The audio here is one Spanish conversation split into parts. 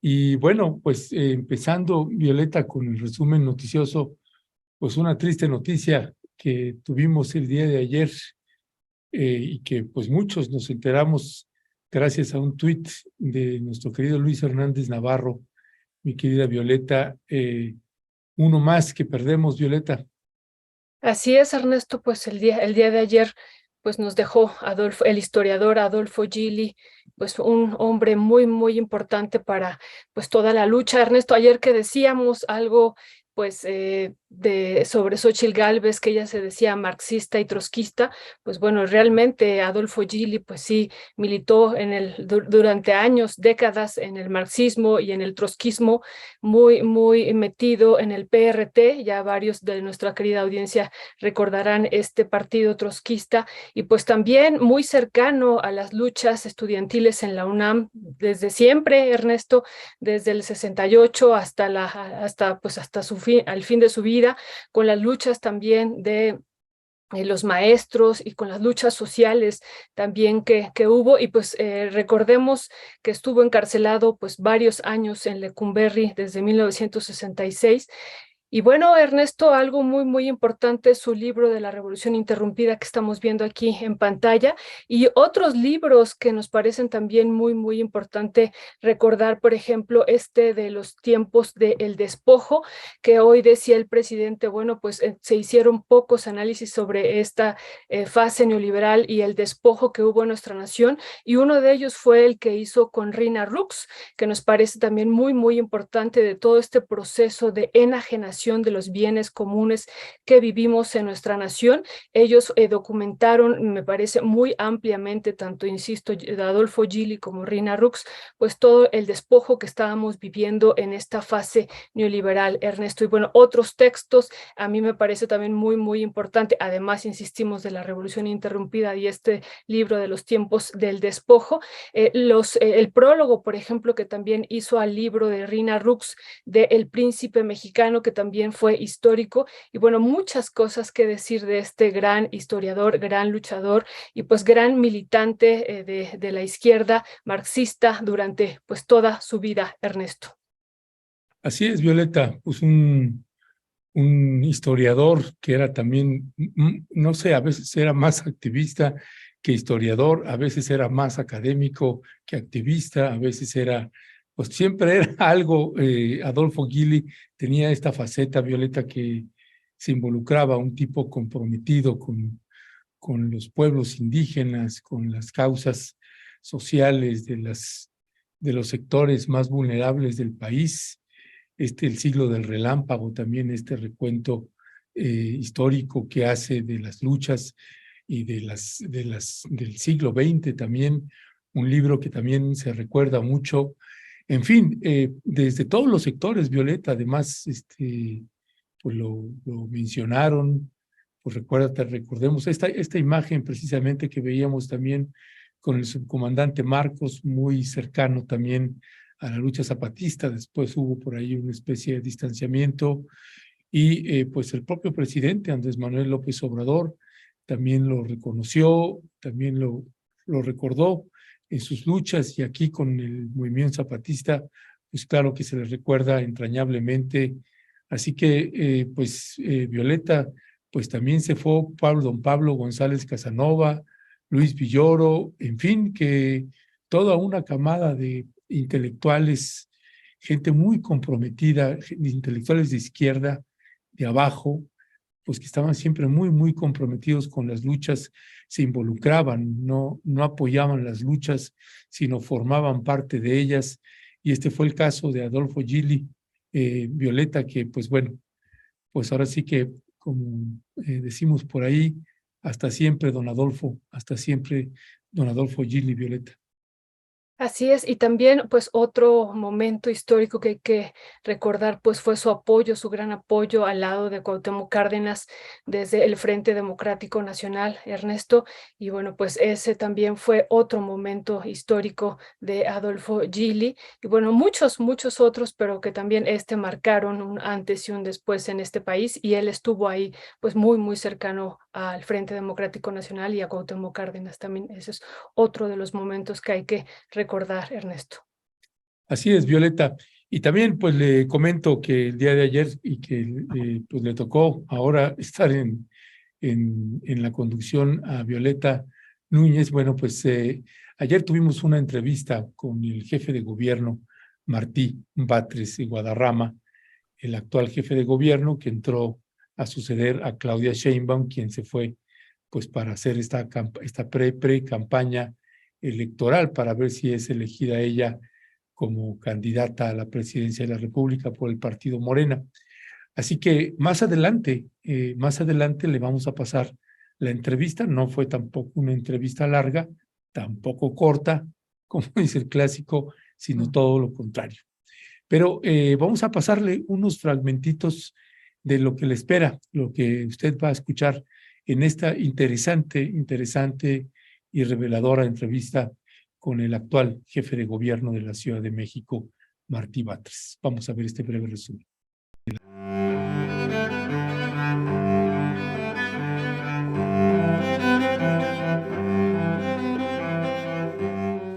Y bueno, pues empezando, Violeta, con el resumen noticioso, pues una triste noticia que tuvimos el día de ayer y que pues muchos nos enteramos gracias a un tuit de nuestro querido Luis Hernández Navarro, mi querida Violeta, uno más que perdemos, Violeta. Así es, Ernesto, pues el día de ayer pues nos dejó el historiador Adolfo Gili, pues un hombre muy, muy importante para pues toda la lucha. Ernesto, ayer que decíamos algo pues sobre Xóchitl Gálvez, que ella se decía marxista y trotskista, pues bueno, realmente Adolfo Gili pues sí militó durante años, décadas en el marxismo y en el trotskismo, muy, muy metido en el PRT. Ya varios de nuestra querida audiencia recordarán este partido trotskista, y pues también muy cercano a las luchas estudiantiles en la UNAM desde siempre, Ernesto, desde el 68 hasta su fin, al fin de su vida, con las luchas también de los maestros y con las luchas sociales también que hubo. Y pues recordemos que estuvo encarcelado pues varios años en Lecumberri desde 1966. Y bueno, Ernesto, algo muy, muy importante es su libro de la Revolución Interrumpida que estamos viendo aquí en pantalla, y otros libros que nos parecen también muy, muy importante recordar, por ejemplo, este de los tiempos del despojo, que hoy decía el presidente, bueno, pues se hicieron pocos análisis sobre esta fase neoliberal y el despojo que hubo en nuestra nación, y uno de ellos fue el que hizo con Rina Rux, que nos parece también muy, muy importante de todo este proceso de enajenación de los bienes comunes que vivimos en nuestra nación. Ellos documentaron, me parece, muy ampliamente, tanto, insisto, Adolfo Gili como Rina Rux, pues todo el despojo que estábamos viviendo en esta fase neoliberal, Ernesto. Y bueno, otros textos a mí me parece también muy, muy importante. Además, insistimos, de la Revolución Interrumpida y este libro de los tiempos del despojo. El prólogo, por ejemplo, que también hizo al libro de Rina Rux de El Príncipe Mexicano, que también fue histórico. Y bueno, muchas cosas que decir de este gran historiador, gran luchador y pues gran militante de la izquierda marxista durante pues toda su vida, Ernesto. Así es, Violeta, pues un historiador que era también, no sé, a veces era más activista que historiador, a veces era más académico que activista, a veces era, pues siempre era algo. Adolfo Gili tenía esta faceta, Violeta, que se involucraba, un tipo comprometido con los pueblos indígenas, con las causas sociales de los sectores más vulnerables del país. El siglo del relámpago, también este recuento histórico que hace de las luchas y del siglo XX también, un libro que también se recuerda mucho. En fin, desde todos los sectores, Violeta, además, pues lo mencionaron. Pues recordemos esta imagen precisamente que veíamos también con el subcomandante Marcos, muy cercano también a la lucha zapatista. Después hubo por ahí una especie de distanciamiento y pues el propio presidente Andrés Manuel López Obrador también lo reconoció, también lo recordó en sus luchas, y aquí con el movimiento zapatista, pues claro que se le recuerda entrañablemente. Así que, Violeta, pues también se fue don Pablo González Casanova, Luis Villoro, en fin, que toda una camada de intelectuales, gente muy comprometida, intelectuales de izquierda, de abajo, pues que estaban siempre muy, muy comprometidos con las luchas, se involucraban, no apoyaban las luchas, sino formaban parte de ellas. Y este fue el caso de Adolfo Gili, Violeta, que pues bueno, pues ahora sí que, como decimos por ahí, hasta siempre, don Adolfo, hasta siempre, don Adolfo Gili, Violeta. Así es, y también pues otro momento histórico que hay que recordar pues fue su apoyo, su gran apoyo al lado de Cuauhtémoc Cárdenas desde el Frente Democrático Nacional, Ernesto. Y bueno, pues ese también fue otro momento histórico de Adolfo Gili, y bueno, muchos, muchos otros, pero que también marcaron un antes y un después en este país, y él estuvo ahí pues muy, muy cercano al Frente Democrático Nacional y a Cuauhtémoc Cárdenas también. Ese es otro de los momentos que hay que recordar, Ernesto. Así es, Violeta. Y también pues le comento que el día de ayer y que pues le tocó ahora estar en la conducción a Violeta Núñez. Bueno, pues ayer tuvimos una entrevista con el jefe de gobierno, Martí Batres y Guadarrama, el actual jefe de gobierno que entró a suceder a Claudia Sheinbaum, quien se fue pues para hacer esta pre-campaña electoral para ver si es elegida ella como candidata a la presidencia de la República por el partido Morena. Así que más adelante le vamos a pasar la entrevista. No fue tampoco una entrevista larga, tampoco corta, como dice el clásico, sino todo lo contrario. Pero vamos a pasarle unos fragmentitos de lo que le espera, lo que usted va a escuchar en esta interesante y reveladora entrevista con el actual jefe de gobierno de la Ciudad de México, Martí Batres. Vamos a ver este breve resumen.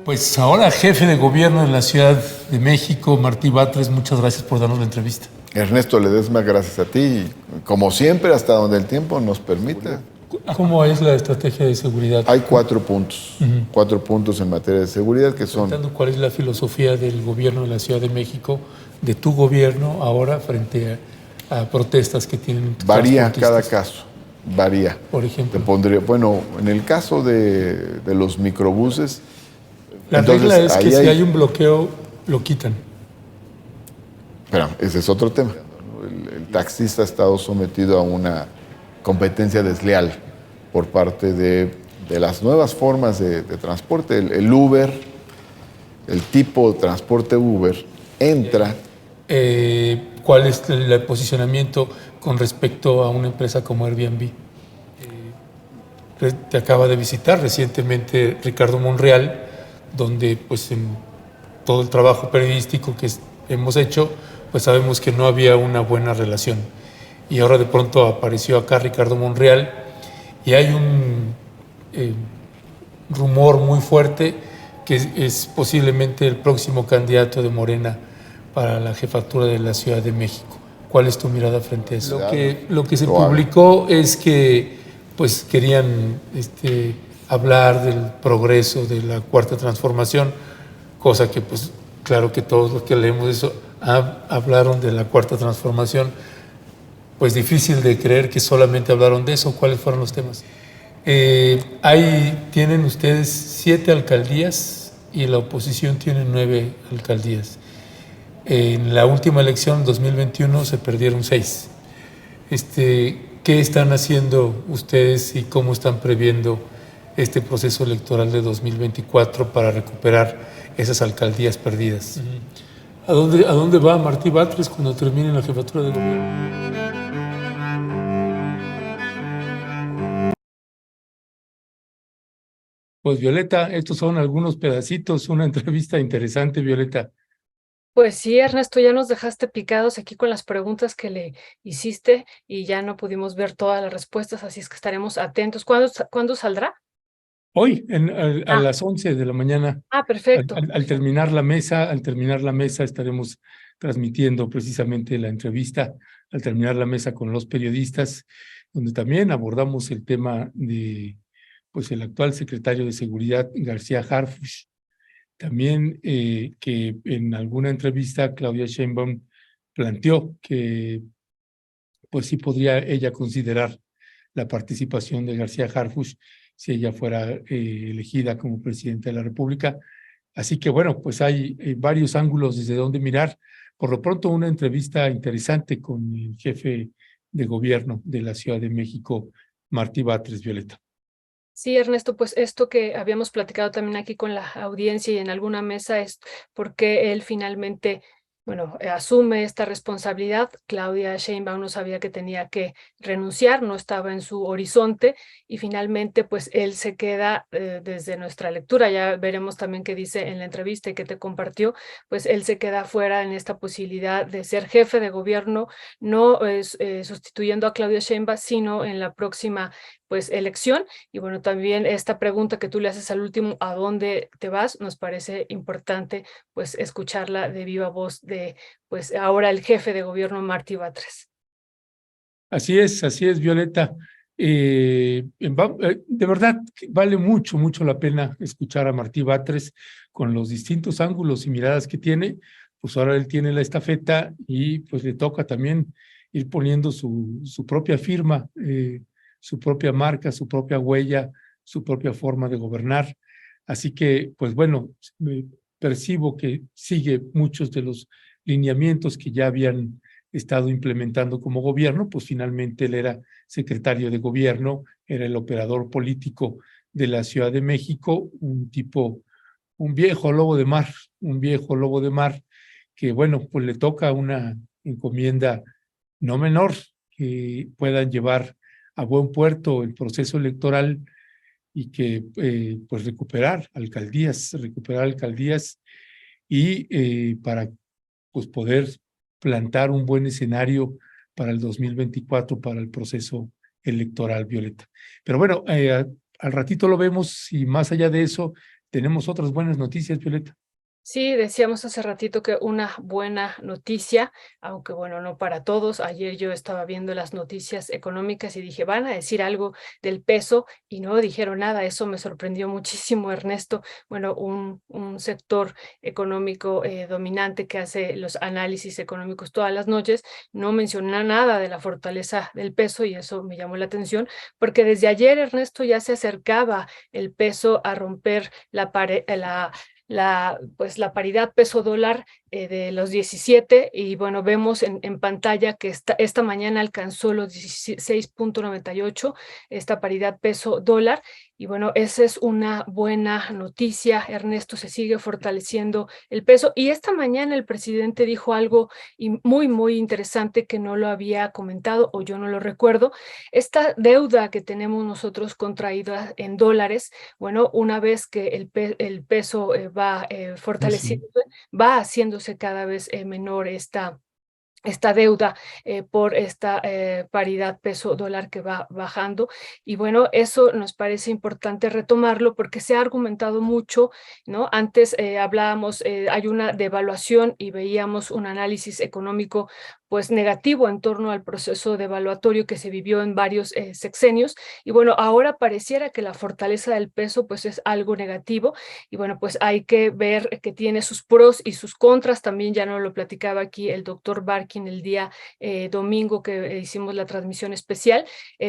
Pues ahora jefe de gobierno de la Ciudad de México, Martí Batres, muchas gracias por darnos la entrevista. Ernesto Ledesma, gracias a ti. Como siempre, hasta donde el tiempo nos permita. ¿Cómo es la estrategia de seguridad? Hay 4 puntos, 4 puntos en materia de seguridad que son... ¿Cuál es la filosofía del gobierno de la Ciudad de México, de tu gobierno ahora frente a protestas que tienen? Varía cada caso, varía. Por ejemplo. Te pondría, bueno, en el caso de los microbuses... La regla es que si hay un bloqueo, lo quitan. Pero ese es otro tema. El taxista ha estado sometido a una competencia desleal por parte de las nuevas formas de transporte. El Uber, el tipo de transporte Uber, entra... ¿Cuál es el posicionamiento con respecto a una empresa como Airbnb? Te acaba de visitar recientemente Ricardo Monreal, donde pues en todo el trabajo periodístico que hemos hecho, pues sabemos que no había una buena relación. Y ahora de pronto apareció acá Ricardo Monreal y hay un rumor muy fuerte que es posiblemente el próximo candidato de Morena para la jefatura de la Ciudad de México. ¿Cuál es tu mirada frente a eso? Lo que se publicó es que pues querían hablar del progreso de la Cuarta Transformación, cosa que pues claro que todos los que leemos eso hablaron de la Cuarta Transformación, pues difícil de creer que solamente hablaron de eso. ¿Cuáles fueron los temas? Tienen ustedes 7 alcaldías y la oposición tiene 9 alcaldías. En la última elección, 2021, se perdieron 6. ¿Qué están haciendo ustedes y cómo están previendo este proceso electoral de 2024 para recuperar esas alcaldías perdidas? ¿A dónde va Martí Batres cuando termine la jefatura de gobierno? Pues Violeta, estos son algunos pedacitos, una entrevista interesante, Violeta. Pues sí, Ernesto, ya nos dejaste picados aquí con las preguntas que le hiciste y ya no pudimos ver todas las respuestas, así es que estaremos atentos. ¿Cuándo saldrá? Hoy, a las 11 de la mañana. Perfecto. Al terminar la mesa estaremos transmitiendo precisamente la entrevista, al terminar la mesa con los periodistas, donde también abordamos el tema de pues el actual secretario de Seguridad, García Harfuch. También que en alguna entrevista Claudia Sheinbaum planteó que pues sí podría ella considerar la participación de García Harfuch si ella fuera elegida como presidenta de la República. Así que bueno, pues hay varios ángulos desde donde mirar. Por lo pronto, una entrevista interesante con el jefe de gobierno de la Ciudad de México, Martí Batres, Violeta. Sí, Ernesto, pues esto que habíamos platicado también aquí con la audiencia y en alguna mesa es porque él finalmente, asume esta responsabilidad. Claudia Sheinbaum no sabía que tenía que renunciar, no estaba en su horizonte y finalmente pues él se queda desde nuestra lectura, ya veremos también qué dice en la entrevista y que te compartió, pues él se queda fuera en esta posibilidad de ser jefe de gobierno, no sustituyendo a Claudia Sheinbaum, sino en la próxima pues elección. Y bueno, también esta pregunta que tú le haces al último, ¿a dónde te vas? Nos parece importante pues escucharla de viva voz de pues ahora el jefe de gobierno, Martí Batres. Así es, Violeta. De verdad, que vale mucho, mucho la pena escuchar a Martí Batres con los distintos ángulos y miradas que tiene. Pues ahora él tiene la estafeta y pues le toca también ir poniendo su propia firma, su propia marca, su propia huella, su propia forma de gobernar. Así que, pues bueno, percibo que sigue muchos de los lineamientos que ya habían estado implementando como gobierno. Pues finalmente él era secretario de gobierno, era el operador político de la Ciudad de México, un tipo, un viejo lobo de mar, que bueno, pues le toca una encomienda no menor, que puedan llevar a buen puerto el proceso electoral y que pues recuperar alcaldías y para pues poder plantar un buen escenario para el 2024, para el proceso electoral, Violeta. Pero bueno, al ratito lo vemos y más allá de eso, tenemos otras buenas noticias, Violeta. Sí, decíamos hace ratito que una buena noticia, aunque bueno, no para todos. Ayer yo estaba viendo las noticias económicas y dije, van a decir algo del peso y no dijeron nada. Eso me sorprendió muchísimo, Ernesto. Bueno, un sector económico dominante que hace los análisis económicos todas las noches, no menciona nada de la fortaleza del peso y eso me llamó la atención porque desde ayer, Ernesto, ya se acercaba el peso a romper pues la paridad peso dólar de los 17 y bueno, vemos en pantalla que esta mañana alcanzó los 16.98 esta paridad peso dólar y bueno, esa es una buena noticia, Ernesto, se sigue fortaleciendo el peso y esta mañana el presidente dijo algo muy, muy interesante que no lo había comentado o yo no lo recuerdo, esta deuda que tenemos nosotros contraída en dólares, bueno, una vez que el peso va fortaleciendo, va haciéndose cada vez menor esta deuda por esta paridad peso dólar que va bajando y bueno, eso nos parece importante retomarlo porque se ha argumentado mucho, ¿no? Antes hablábamos, hay una devaluación y veíamos un análisis económico pues negativo en torno al proceso devaluatorio que se vivió en varios sexenios y bueno, ahora pareciera que la fortaleza del peso pues es algo negativo y bueno, pues hay que ver que tiene sus pros y sus contras, también ya nos lo platicaba aquí el doctor Barkin el día domingo que hicimos la transmisión especial,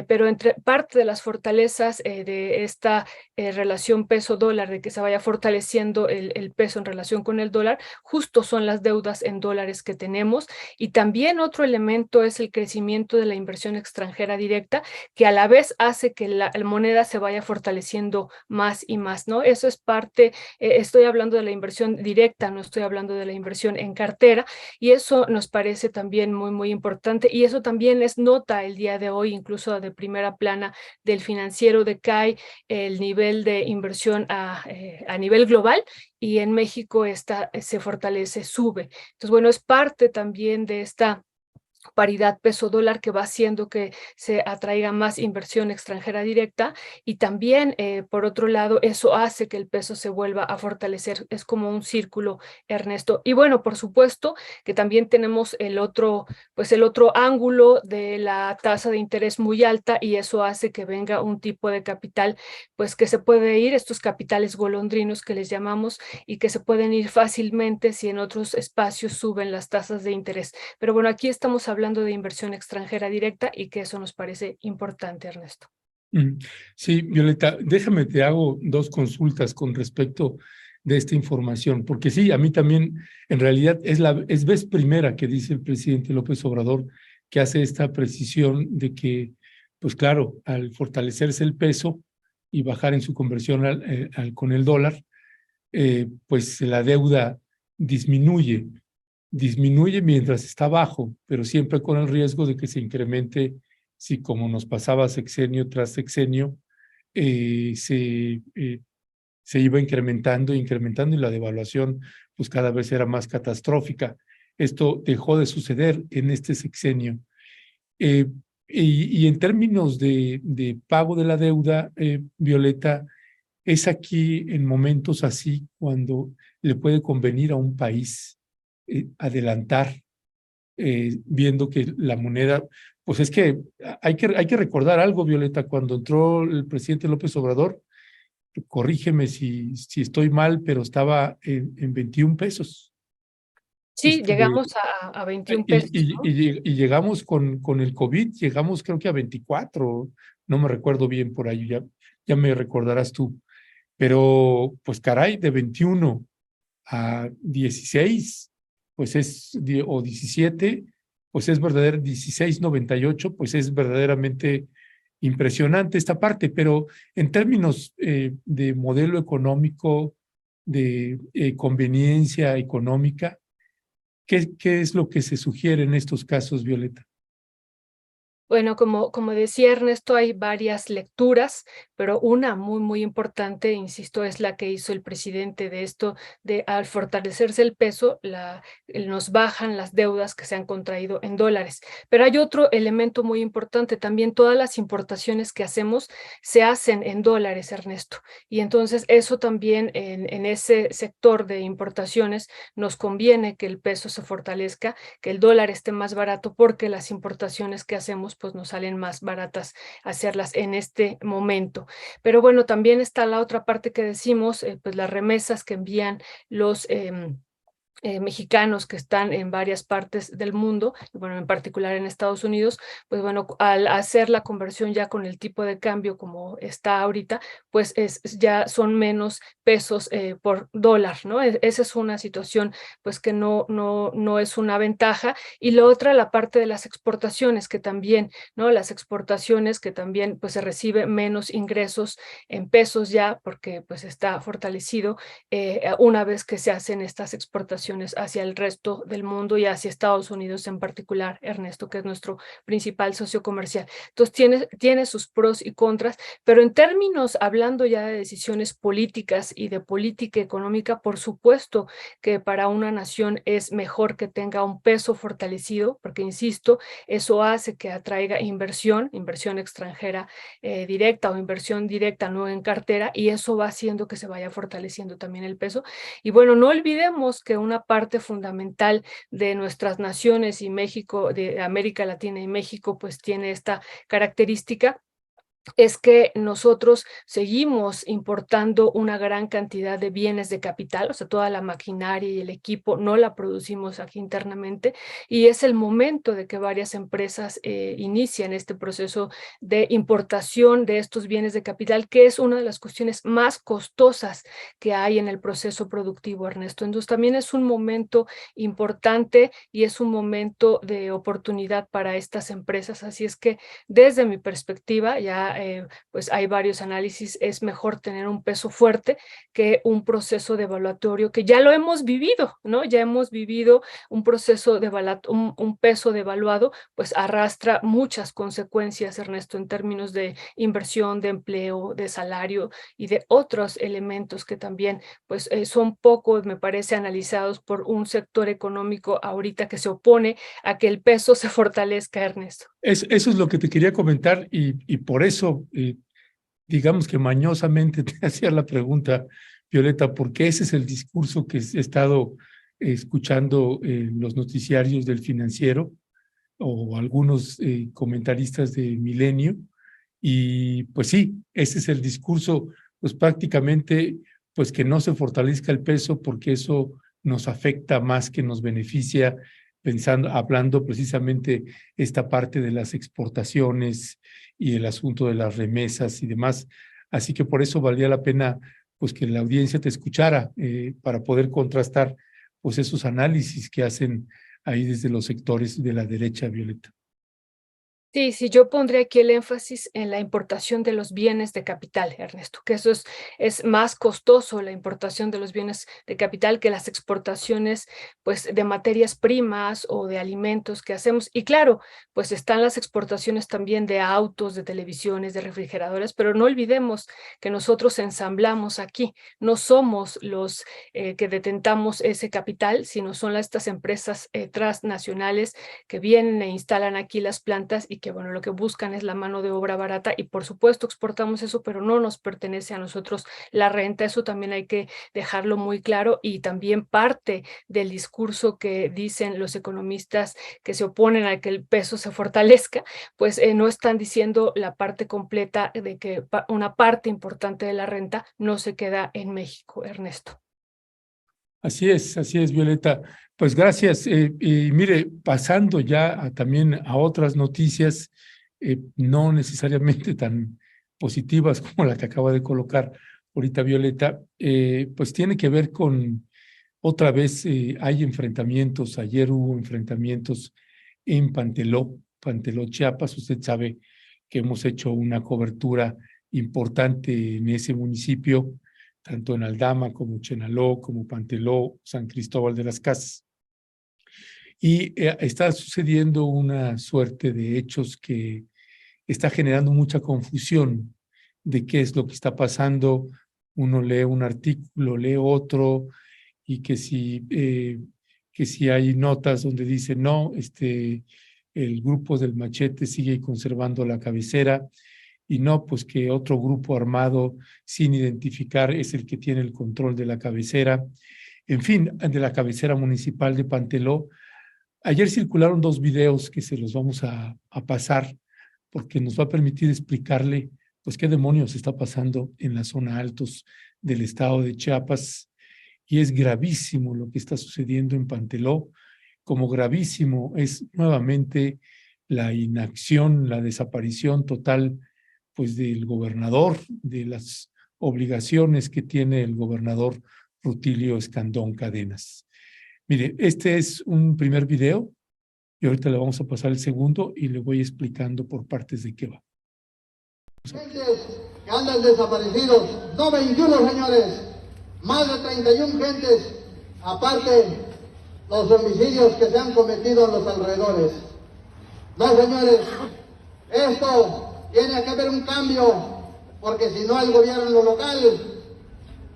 pero entre parte de las fortalezas de esta relación peso-dólar, de que se vaya fortaleciendo el peso en relación con el dólar, justo son las deudas en dólares que tenemos y también otro elemento es el crecimiento de la inversión extranjera directa, que a la vez hace que la moneda se vaya fortaleciendo más y más, ¿no? Eso es parte, estoy hablando de la inversión directa, no estoy hablando de la inversión en cartera, y eso nos parece también muy, muy importante, y eso también es nota el día de hoy, incluso de primera plana del Financiero, decae el nivel de inversión a nivel global, y en México se fortalece, sube. Entonces, bueno, es parte también de esta paridad peso dólar que va haciendo que se atraiga más inversión extranjera directa y también por otro lado eso hace que el peso se vuelva a fortalecer, es como un círculo, Ernesto. Y bueno, por supuesto que también tenemos el otro ángulo de la tasa de interés muy alta y eso hace que venga un tipo de capital pues que se puede ir, estos capitales golondrinos que les llamamos y que se pueden ir fácilmente si en otros espacios suben las tasas de interés. Pero bueno, aquí estamos hablando de inversión extranjera directa y que eso nos parece importante, Ernesto. Sí, Violeta, déjame, te hago dos consultas con respecto de esta información, porque sí, a mí también, en realidad, es vez primera que dice el presidente López Obrador que hace esta precisión de que, pues claro, al fortalecerse el peso y bajar en su conversión con el dólar, pues la deuda disminuye mientras está bajo, pero siempre con el riesgo de que se incremente si, como nos pasaba sexenio tras sexenio, se iba incrementando y la devaluación pues cada vez era más catastrófica. Esto dejó de suceder en este sexenio. Y en términos de pago de la deuda, Violeta, es aquí en momentos así cuando le puede convenir a un país adelantar, viendo que la moneda, pues es que hay que recordar algo, Violeta, cuando entró el presidente López Obrador, corrígeme si estoy mal, pero estaba en 21 pesos. Sí, llegamos a 21 pesos, ¿no? Y llegamos con el COVID, llegamos creo que a 24, no me recuerdo bien por ahí, ya me recordarás tú. Pero pues caray, de 21 a 16, pues o 17, pues es verdadero, 16.98, pues es verdaderamente impresionante esta parte, pero en términos de modelo económico, de conveniencia económica, ¿qué es lo que se sugiere en estos casos, Violeta? Bueno, como decía Ernesto, hay varias lecturas, pero una muy importante, insisto, es la que hizo el presidente de esto, de al fortalecerse el peso, nos bajan las deudas que se han contraído en dólares. Pero hay otro elemento muy importante, también todas las importaciones que hacemos se hacen en dólares, Ernesto. Y entonces eso también en ese sector de importaciones nos conviene que el peso se fortalezca, que el dólar esté más barato, porque las importaciones que hacemos pues nos salen más baratas hacerlas en este momento. Pero bueno, también está la otra parte que decimos, pues las remesas que envían los mexicanos que están en varias partes del mundo, y bueno, en particular en Estados Unidos, pues bueno, al hacer la conversión ya con el tipo de cambio como está ahorita, pues ya son menos pesos por dólar, ¿no? Esa es una situación pues que no es una ventaja. Y la otra, la parte de las exportaciones, que también, ¿no? Las exportaciones que también pues se recibe menos ingresos en pesos ya, porque pues está fortalecido una vez que se hacen estas exportaciones hacia el resto del mundo y hacia Estados Unidos en particular, Ernesto, que es nuestro principal socio comercial. Entonces tiene sus pros y contras, pero en términos, hablando ya de decisiones políticas y de política económica, por supuesto que para una nación es mejor que tenga un peso fortalecido, porque insisto, eso hace que atraiga inversión extranjera directa o inversión directa no en cartera, y eso va haciendo que se vaya fortaleciendo también el peso. Y bueno, no olvidemos que una parte fundamental de nuestras naciones y México, de América Latina y México, pues tiene esta característica, es que nosotros seguimos importando una gran cantidad de bienes de capital, o sea, toda la maquinaria y el equipo no la producimos aquí internamente, y es el momento de que varias empresas inician este proceso de importación de estos bienes de capital, que es una de las cuestiones más costosas que hay en el proceso productivo, Ernesto. Entonces también es un momento importante y es un momento de oportunidad para estas empresas, así es que desde mi perspectiva, ya pues hay varios análisis, es mejor tener un peso fuerte que un proceso devaluatorio que ya lo hemos vivido, ¿no? Ya hemos vivido un proceso de un peso devaluado, pues arrastra muchas consecuencias, Ernesto, en términos de inversión, de empleo, de salario y de otros elementos que también pues son poco, me parece, analizados por un sector económico ahorita que se opone a que el peso se fortalezca, Ernesto. Eso es lo que te quería comentar y por eso, digamos que mañosamente te hacía la pregunta, Violeta, porque ese es el discurso que he estado escuchando en los noticiarios del Financiero o algunos comentaristas de Milenio. Y pues sí, ese es el discurso, pues prácticamente, pues que no se fortalezca el peso porque eso nos afecta más que nos beneficia, hablando precisamente esta parte de las exportaciones y el asunto de las remesas y demás. Así que por eso valía la pena pues que la audiencia te escuchara para poder contrastar pues esos análisis que hacen ahí desde los sectores de la derecha, Violeta. Sí, yo pondré aquí el énfasis en la importación de los bienes de capital, Ernesto, que eso es más costoso la importación de los bienes de capital que las exportaciones pues de materias primas o de alimentos que hacemos. Y claro, pues están las exportaciones también de autos, de televisiones, de refrigeradores, pero no olvidemos que nosotros ensamblamos aquí, no somos los que detentamos ese capital, sino son estas empresas transnacionales que vienen e instalan aquí las plantas y y que, bueno, lo que buscan es la mano de obra barata y por supuesto exportamos eso, pero no nos pertenece a nosotros la renta. Eso también hay que dejarlo muy claro y también parte del discurso que dicen los economistas que se oponen a que el peso se fortalezca, pues no están diciendo la parte completa de que una parte importante de la renta no se queda en México, Ernesto. Así es, Violeta. Pues gracias. Y mire, pasando ya también a otras noticias, no necesariamente tan positivas como la que acaba de colocar ahorita Violeta, pues tiene que ver con, otra vez hay enfrentamientos. Ayer hubo enfrentamientos en Panteló, Chiapas. Usted sabe que hemos hecho una cobertura importante en ese municipio, tanto en Aldama como Chenaló, como Panteló, San Cristóbal de las Casas. Y está sucediendo una suerte de hechos que está generando mucha confusión de qué es lo que está pasando. Uno lee un artículo, lee otro, y que si hay notas donde dice no, el grupo del Machete sigue conservando la cabecera, y no, pues que otro grupo armado sin identificar es el que tiene el control de la cabecera, en fin, de la cabecera municipal de Panteló. Ayer circularon 2 videos que se los vamos a pasar porque nos va a permitir explicarle pues qué demonios está pasando en la zona altos del estado de Chiapas, y es gravísimo lo que está sucediendo en Panteló, como gravísimo es nuevamente la inacción, la desaparición total pues del gobernador, de las obligaciones que tiene el gobernador Rutilio Escandón Cadenas. Mire, este es un primer video y ahorita le vamos a pasar el segundo y le voy explicando por partes de qué va. Gentes que andan desaparecidos, no 21 señores, más de 31 gentes, aparte los homicidios que se han cometido en los alrededores. No señores, esto tiene que haber un cambio, porque si no el gobierno local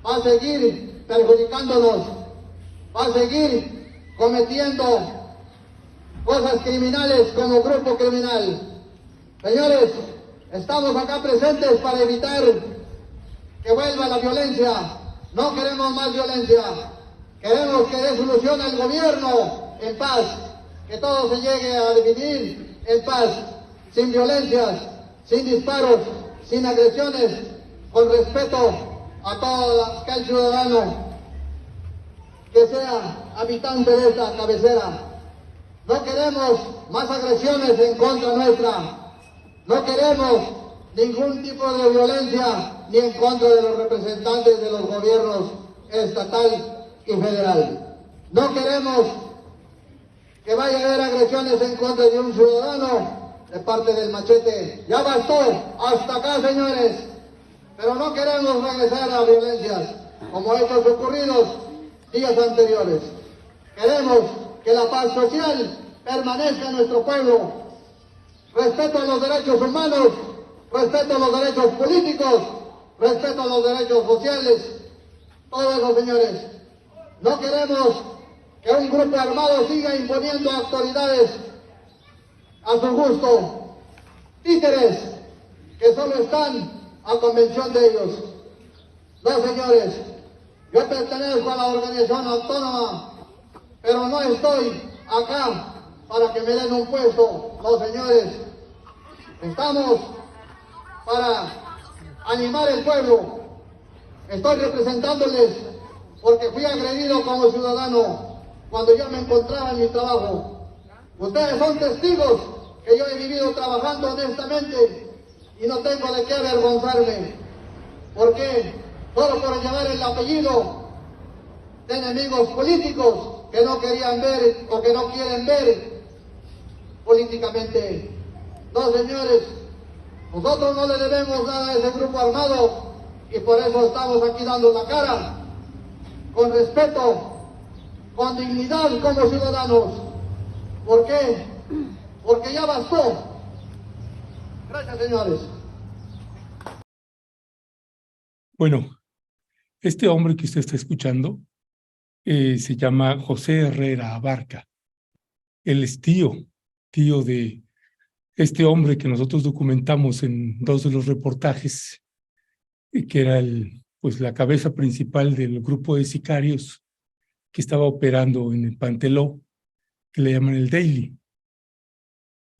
va a seguir perjudicándonos, va a seguir cometiendo cosas criminales como grupo criminal. Señores, estamos acá presentes para evitar que vuelva la violencia. No queremos más violencia. Queremos que dé solución al gobierno en paz, que todo se llegue a definir en paz, sin violencias, sin disparos, sin agresiones, con respeto a todo el ciudadano que sea habitante de esta cabecera. No queremos más agresiones en contra nuestra. No queremos ningún tipo de violencia ni en contra de los representantes de los gobiernos estatal y federal. No queremos que vaya a haber agresiones en contra de un ciudadano de parte del Machete. Ya bastó, hasta acá señores, pero no queremos regresar a violencias como hechos ocurridos días anteriores. Queremos que la paz social permanezca en nuestro pueblo. Respeto a los derechos humanos, respeto a los derechos políticos, respeto a los derechos sociales. Todo eso, señores. No queremos que un grupo armado siga imponiendo autoridades a su gusto. Títeres que solo están a convención de ellos. No, señores. Yo pertenezco a la organización autónoma, pero no estoy acá para que me den un puesto. No, señores. Estamos para animar el pueblo. Estoy representándoles porque fui agredido como ciudadano cuando yo me encontraba en mi trabajo. Ustedes son testigos que yo he vivido trabajando honestamente y no tengo de qué avergonzarme. ¿Por qué? Solo por llevar el apellido de enemigos políticos que no querían ver o que no quieren ver políticamente. No, señores, nosotros no le debemos nada a ese grupo armado y por eso estamos aquí dando la cara, con respeto, con dignidad como ciudadanos. ¿Por qué? Porque ya bastó. Gracias, señores. Bueno, este hombre que usted está escuchando se llama José Herrera Abarca. Él es tío Este hombre que nosotros documentamos en 2 de los reportajes, que era pues la cabeza principal del grupo de sicarios que estaba operando en el Panteló, que le llaman el Daily,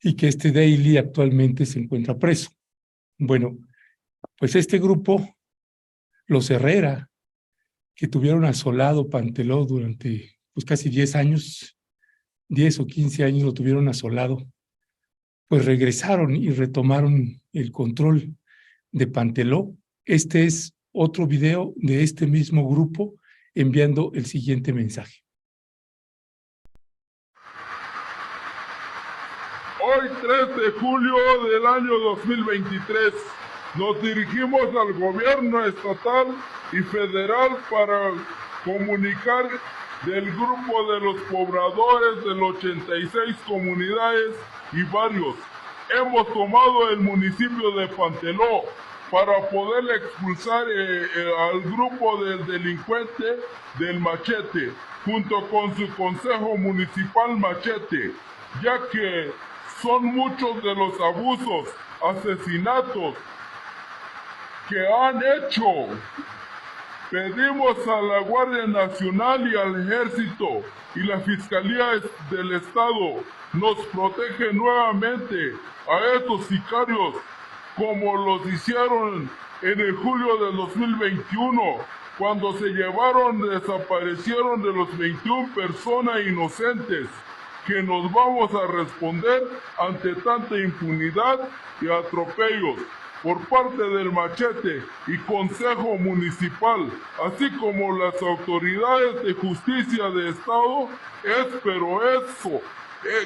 y que este Daily actualmente se encuentra preso. Bueno, pues este grupo, los Herrera, que tuvieron asolado Panteló durante pues casi 10 años, 10 o 15 años lo tuvieron asolado, pues regresaron y retomaron el control de Panteló. Este es otro video de este mismo grupo enviando el siguiente mensaje. Hoy, 3 de julio del año 2023, nos dirigimos al gobierno estatal y federal para comunicar del grupo de los pobladores de las 86 comunidades y barrios. Hemos tomado el municipio de Panteló para poder expulsar al grupo del delincuente del Machete, junto con su consejo municipal Machete, ya que son muchos de los abusos, asesinatos que han hecho. Pedimos a la Guardia Nacional y al Ejército y la Fiscalía del Estado nos protege nuevamente a estos sicarios como los hicieron en el julio del 2021, cuando se desaparecieron de los 21 personas inocentes, que nos vamos a responder ante tanta impunidad y atropellos por parte del Machete y Consejo Municipal, así como las autoridades de justicia de Estado.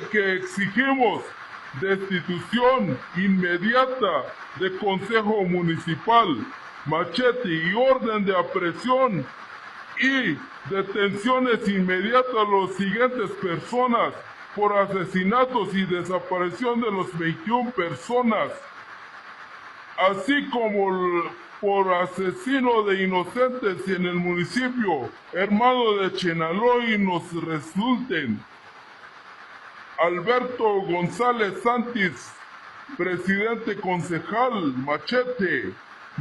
Que exigimos destitución inmediata de Consejo Municipal, Machete, y orden de aprehensión y detenciones inmediatas a las siguientes personas por asesinatos y desaparición de los 21 personas, así como por asesino de inocentes en el municipio hermano de Chenaloy nos resulten. Alberto González Santis, presidente concejal, Machete.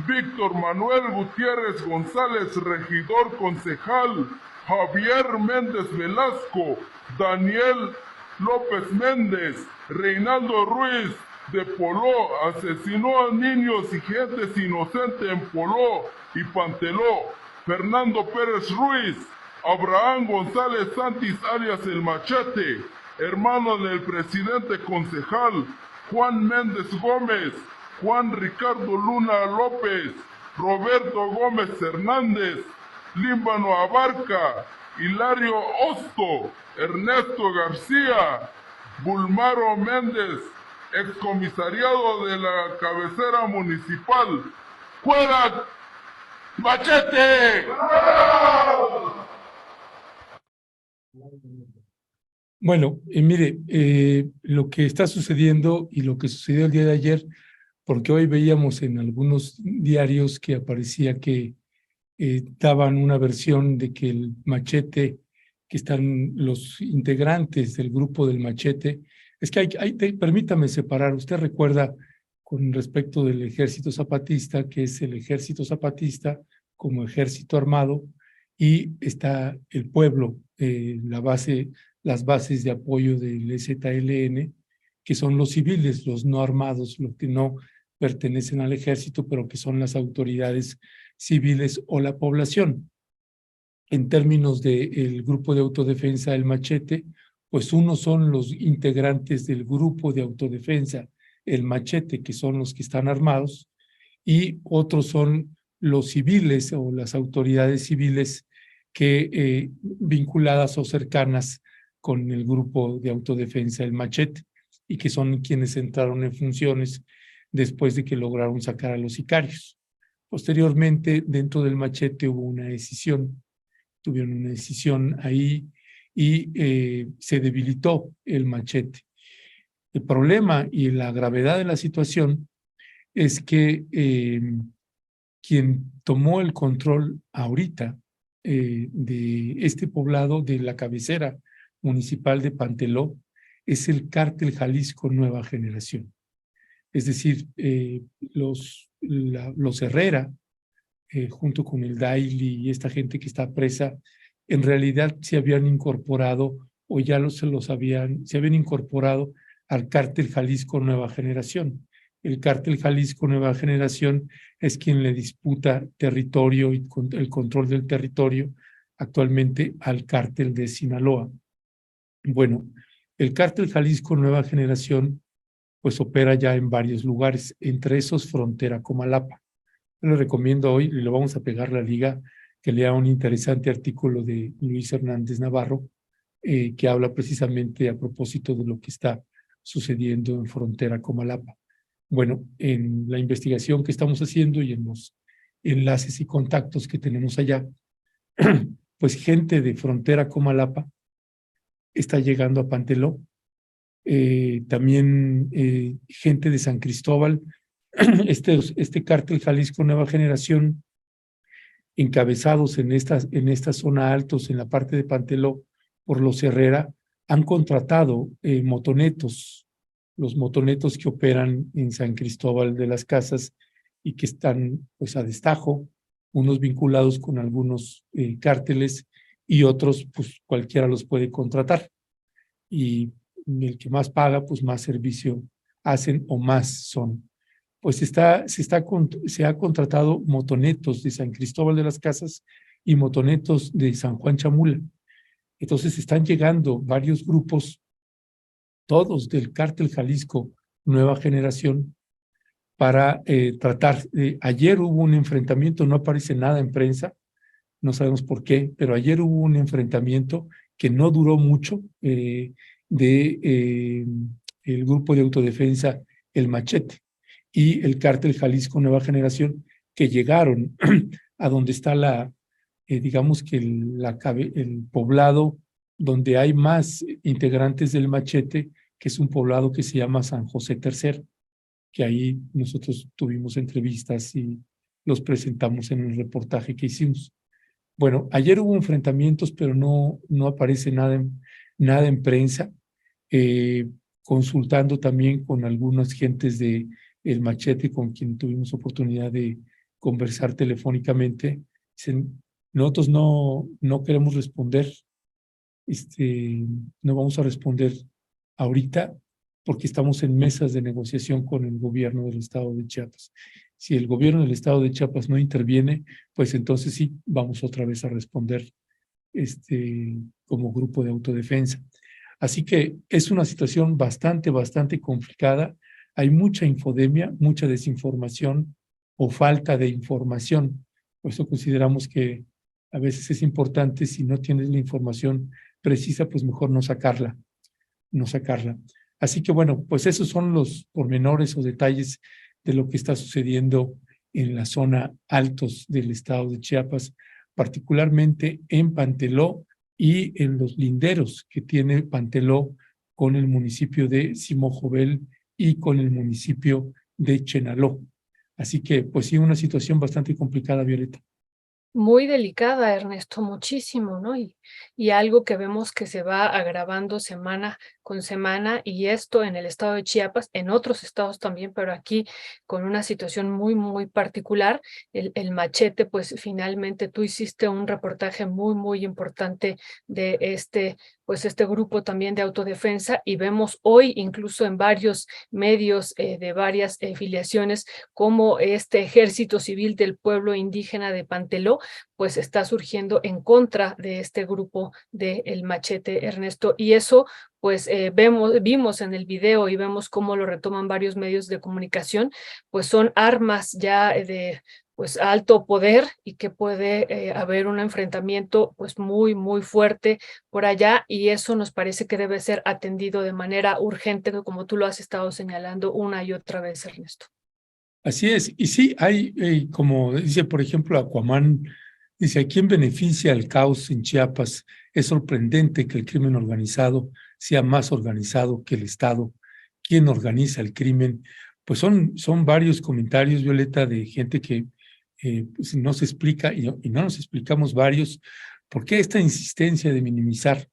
Víctor Manuel Gutiérrez González, regidor concejal. Javier Méndez Velasco, Daniel López Méndez, Reinaldo Ruiz de Poló, asesinó a niños y gentes inocentes en Poló y Panteló. Fernando Pérez Ruiz, Abraham González Santis alias El Machete, hermano del presidente concejal. Juan Méndez Gómez, Juan Ricardo Luna López, Roberto Gómez Hernández, Límbano Abarca, Hilario Hosto, Ernesto García, Bulmaro Méndez, excomisariado de la cabecera municipal. ¡Fuera Machete! Bueno, mire, lo que está sucediendo y lo que sucedió el día de ayer, porque hoy veíamos en algunos diarios que aparecía que daban una versión de que el Machete, que están los integrantes del grupo del Machete, es que permítame separar, usted recuerda con respecto del Ejército Zapatista, que es el Ejército Zapatista como ejército armado, y está el pueblo, las bases de apoyo del EZLN, que son los civiles, los no armados, los que no pertenecen al ejército, pero que son las autoridades civiles o la población. En términos del grupo de autodefensa del Machete, pues unos son los integrantes del grupo de autodefensa, el Machete, que son los que están armados, y otros son los civiles o las autoridades civiles que vinculadas o cercanas con el grupo de autodefensa, el Machete, y que son quienes entraron en funciones después de que lograron sacar a los sicarios. Posteriormente, dentro del Machete hubo una decisión, tuvieron una decisión ahí y se debilitó el Machete. El problema y la gravedad de la situación es que quien tomó el control ahorita de este poblado, de la cabecera municipal de Panteló, es el Cártel Jalisco Nueva Generación. Es decir, los Herrera, junto con el Daily y esta gente que está presa, en realidad se habían incorporado o ya se habían incorporado al Cártel Jalisco Nueva Generación. El Cártel Jalisco Nueva Generación es quien le disputa territorio y el control del territorio actualmente al Cártel de Sinaloa. Bueno, el Cártel Jalisco Nueva Generación pues opera ya en varios lugares, entre esos frontera Comalapa. Yo le recomiendo hoy, le vamos a pegar la liga, que lea un interesante artículo de Luis Hernández Navarro, que habla precisamente a propósito de lo que está sucediendo en frontera Comalapa. Bueno, en la investigación que estamos haciendo y en los enlaces y contactos que tenemos allá, pues gente de frontera Comalapa está llegando a Panteló, también gente de San Cristóbal, este Cártel Jalisco Nueva Generación, encabezados en esta zona altos, en la parte de Panteló, por los Herrera, han contratado motonetos, los motonetos que operan en San Cristóbal de las Casas y que están pues a destajo, unos vinculados con algunos cárteles y otros pues cualquiera los puede contratar. Y el que más paga, pues más servicio hacen o más son. Pues se ha contratado motonetos de San Cristóbal de las Casas y motonetos de San Juan Chamula. Entonces están llegando varios grupos, todos del Cártel Jalisco Nueva Generación, para tratar. Ayer hubo un enfrentamiento, no aparece nada en prensa, no sabemos por qué, pero ayer hubo un enfrentamiento que no duró mucho el grupo de autodefensa El Machete y el Cártel Jalisco Nueva Generación, que llegaron a donde está digamos que el poblado donde hay más integrantes del Machete, que es un poblado que se llama San José III, que ahí nosotros tuvimos entrevistas y los presentamos en el reportaje que hicimos. Bueno, ayer hubo enfrentamientos, pero no aparece nada en prensa. Consultando también con algunas gentes de El Machete, con quien tuvimos oportunidad de conversar telefónicamente, dicen, nosotros no queremos responder, no vamos a responder ahorita porque estamos en mesas de negociación con el gobierno del estado de Chiapas. Si el gobierno del estado de Chiapas no interviene, pues entonces sí, vamos otra vez a responder como grupo de autodefensa. Así que es una situación bastante complicada. Hay mucha infodemia, mucha desinformación o falta de información. Por eso consideramos que a veces es importante, si no tienes la información precisa, pues mejor no sacarla. Así que bueno, pues esos son los pormenores o detalles de lo que está sucediendo en la zona altos del estado de Chiapas, particularmente en Panteló y en los linderos que tiene Panteló con el municipio de Simojovel y con el municipio de Chenaló. Así que, pues sí, una situación bastante complicada, Violeta. Muy delicada, Ernesto, muchísimo, ¿no? Y algo que vemos que se va agravando semana con semana, y esto en el estado de Chiapas, en otros estados también, pero aquí con una situación muy particular. El Machete, pues finalmente tú hiciste un reportaje muy importante de este grupo también de autodefensa, y vemos hoy incluso en varios medios de varias filiaciones como este Ejército Civil del Pueblo Indígena de Panteló pues está surgiendo en contra de este grupo de El Machete, Ernesto, y eso pues vimos en el video y vemos cómo lo retoman varios medios de comunicación, pues son armas ya de pues alto poder, y que puede haber un enfrentamiento pues muy fuerte por allá, y eso nos parece que debe ser atendido de manera urgente, como tú lo has estado señalando una y otra vez, Ernesto. Así es, y sí, hay, como dice, por ejemplo, Aquaman, dice, ¿a quién beneficia el caos en Chiapas? Es sorprendente que el crimen organizado sea más organizado que el Estado. ¿Quién organiza el crimen? Pues son varios comentarios, Violeta, de gente que pues no se explica, y no nos explicamos varios, por qué esta insistencia de minimizar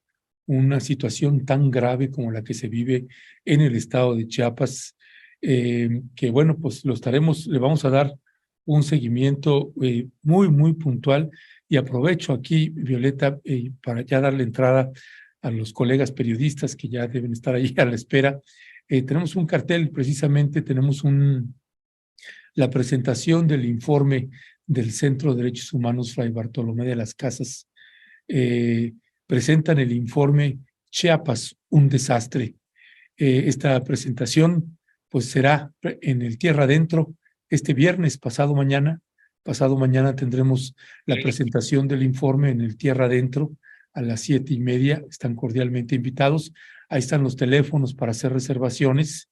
una situación tan grave como la que se vive en el estado de Chiapas. que bueno, pues le vamos a dar un seguimiento muy, muy puntual. Y aprovecho aquí, Violeta, para ya darle entrada a los colegas periodistas que ya deben estar ahí a la espera. Tenemos un cartel, precisamente tenemos la presentación del informe del Centro de Derechos Humanos Fray Bartolomé de las Casas. Presentan el informe Chiapas, un desastre. Esta presentación pues será en el Tierra Adentro este viernes, pasado mañana. Pasado mañana tendremos la presentación del informe en el Tierra Adentro a las 7:30. Están cordialmente invitados. Ahí están los teléfonos para hacer reservaciones.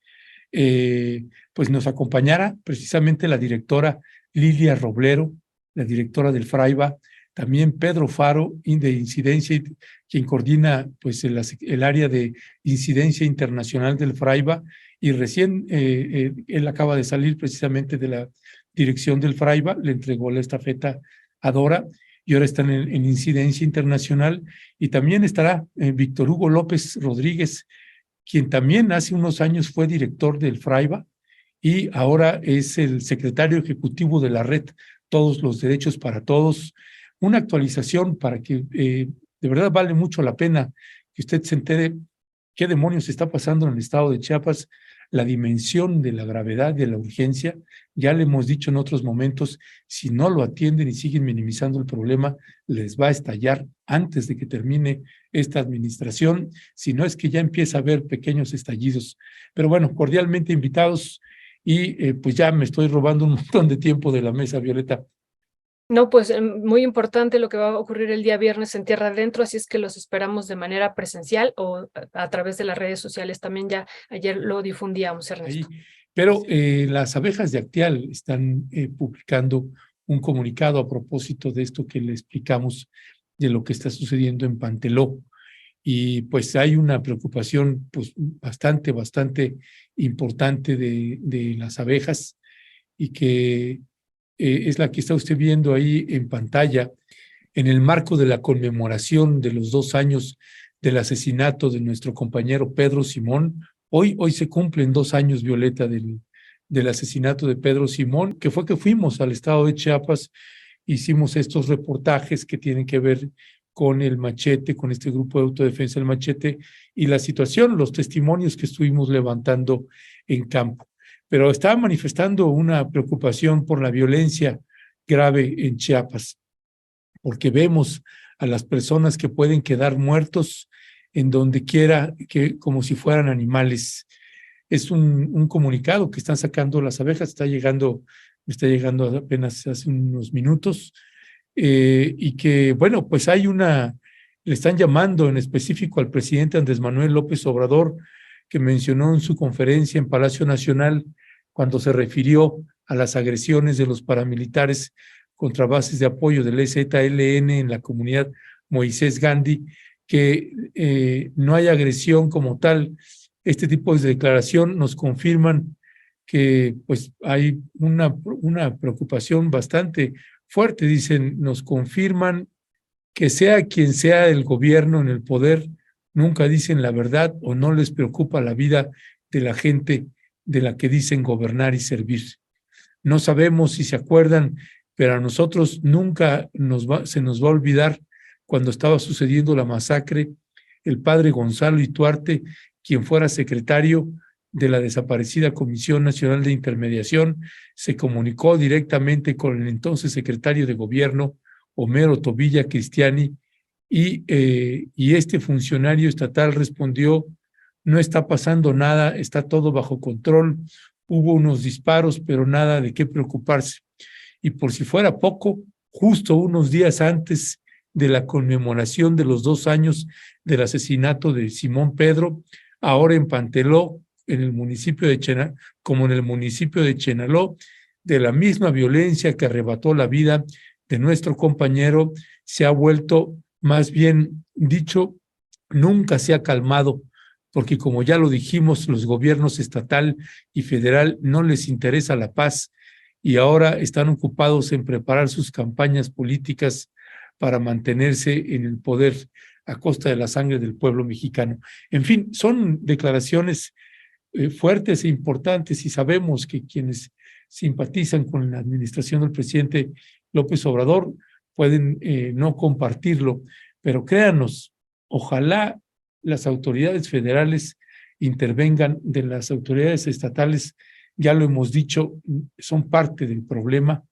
Pues nos acompañará precisamente la directora Lilia Roblero, la directora del Fraiba, también Pedro Faro de Incidencia, quien coordina pues el área de incidencia internacional del Fraiba, y recién él acaba de salir precisamente de la dirección del Fraiba, le entregó la estafeta a Dora y ahora están en incidencia internacional. Y también estará Víctor Hugo López Rodríguez, quien también hace unos años fue director del Fraiba y ahora es el secretario ejecutivo de la red Todos los Derechos para Todos. Una actualización para que de verdad vale mucho la pena que usted se entere qué demonios está pasando en el estado de Chiapas, la dimensión de la gravedad, de la urgencia. Ya le hemos dicho en otros momentos, si no lo atienden y siguen minimizando el problema, les va a estallar antes de que termine esta administración, si no es que ya empieza a haber pequeños estallidos. Pero bueno, cordialmente invitados y pues ya me estoy robando un montón de tiempo de la mesa, Violeta. No, pues muy importante lo que va a ocurrir el día viernes en Tierra Adentro, así es que los esperamos de manera presencial o a través de las redes sociales. También ya ayer lo difundíamos, Ernesto. Ahí. Pero las abejas de Acteal están publicando un comunicado a propósito de esto que le explicamos de lo que está sucediendo en Panteló. Y pues hay una preocupación pues bastante importante de las abejas, y que es la que está usted viendo ahí en pantalla, en el marco de la conmemoración de los 2 años del asesinato de nuestro compañero Pedro Simón. Hoy se cumplen 2 años, Violeta, del asesinato de Pedro Simón, que fue que fuimos al estado de Chiapas, hicimos estos reportajes que tienen que ver con el Machete, con este grupo de autodefensa del Machete, y la situación, los testimonios que estuvimos levantando en campo. Pero estaba manifestando una preocupación por la violencia grave en Chiapas, porque vemos a las personas que pueden quedar muertos en donde quiera, como si fueran animales. Es un comunicado que están sacando las abejas, me está llegando apenas hace unos minutos, y que, bueno, pues le están llamando en específico al presidente Andrés Manuel López Obrador, que mencionó en su conferencia en Palacio Nacional, cuando se refirió a las agresiones de los paramilitares contra bases de apoyo del EZLN en la comunidad Moisés Gandhi, que no hay agresión como tal. Este tipo de declaración nos confirman que pues hay una preocupación bastante fuerte. Dicen, nos confirman que sea quien sea el gobierno en el poder, nunca dicen la verdad o no les preocupa la vida de la gente de la que dicen gobernar y servir. No sabemos si se acuerdan, pero a nosotros nunca se nos va a olvidar cuando estaba sucediendo la masacre, el padre Gonzalo Ituarte, quien fuera secretario de la desaparecida Comisión Nacional de Intermediación, se comunicó directamente con el entonces secretario de Gobierno, Homero Tobilla Cristiani, y este funcionario estatal respondió: no está pasando nada, está todo bajo control, hubo unos disparos, pero nada de qué preocuparse. Y por si fuera poco, justo unos días antes de la conmemoración de los 2 años del asesinato de Simón Pedro, ahora en Panteló, en el municipio de como en el municipio de Chenaló, de la misma violencia que arrebató la vida de nuestro compañero, se ha vuelto, más bien dicho, nunca se ha calmado, porque como ya lo dijimos, los gobiernos estatal y federal no les interesa la paz y ahora están ocupados en preparar sus campañas políticas para mantenerse en el poder a costa de la sangre del pueblo mexicano. En fin, son declaraciones fuertes e importantes, y sabemos que quienes simpatizan con la administración del presidente López Obrador pueden no compartirlo, pero créanos, ojalá las autoridades federales intervengan, de las autoridades estatales, ya lo hemos dicho, son parte del problema,